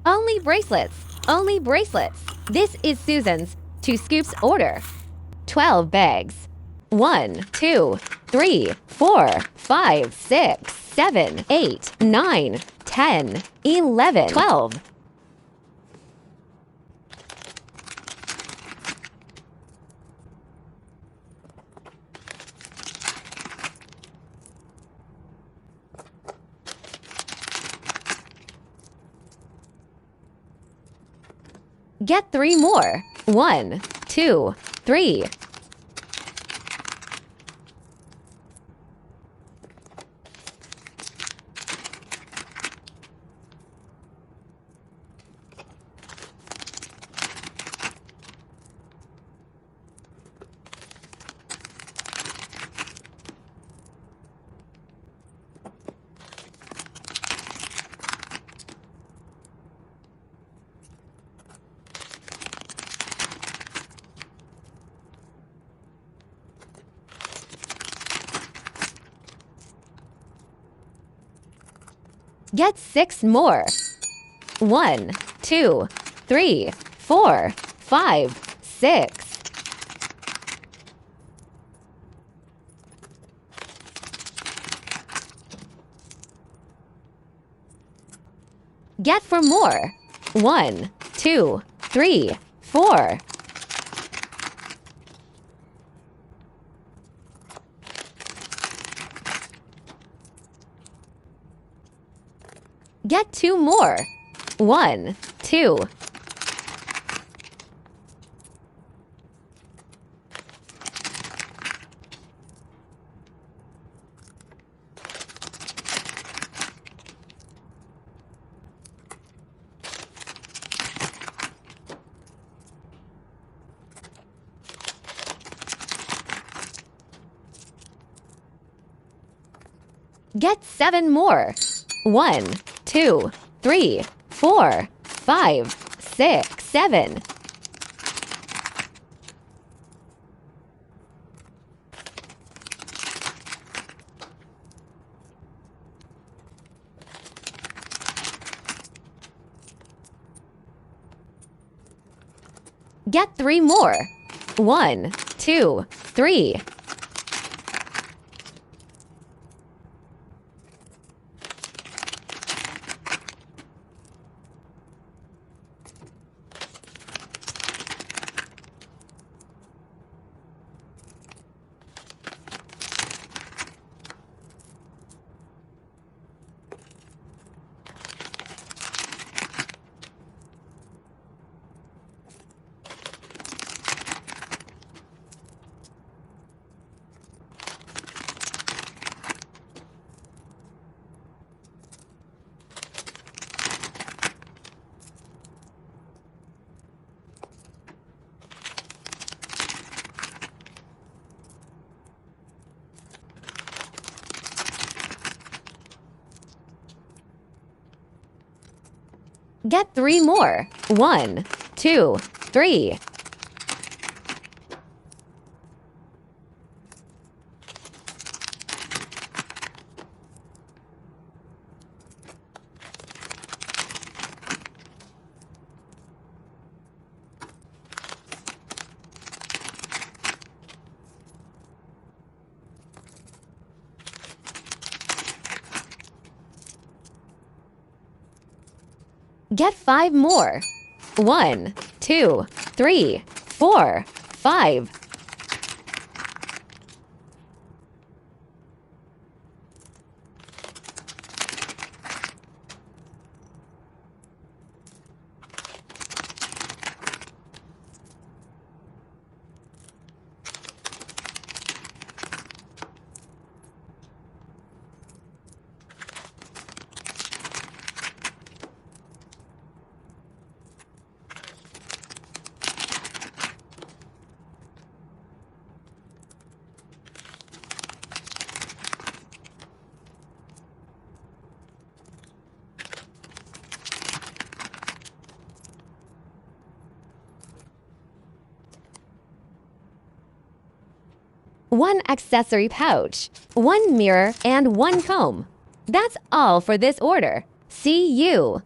Only bracelets. Only bracelets. This is Susan's 2 scoops order. 12 bags. 1, 2, 3, 4, 5, 6, 7, 8, 9, 10, 11, 12. Get 3 more. 1, 2, 3. Get 6 more. 1, 2, 3, 4, 5, 6. Get for more. 1, 2, 3, 4. Get 2 more. 1, 2. Get 7 more. 1, 2, 3, 4, 5, 6, 7. Get 3 more. 1, 2, 3. Get 3 more. 1, 2, 3. Get 5 more. 1, 2, 3, 4, 5. One accessory pouch, 1 mirror, and 1 comb. That's all for this order. See you!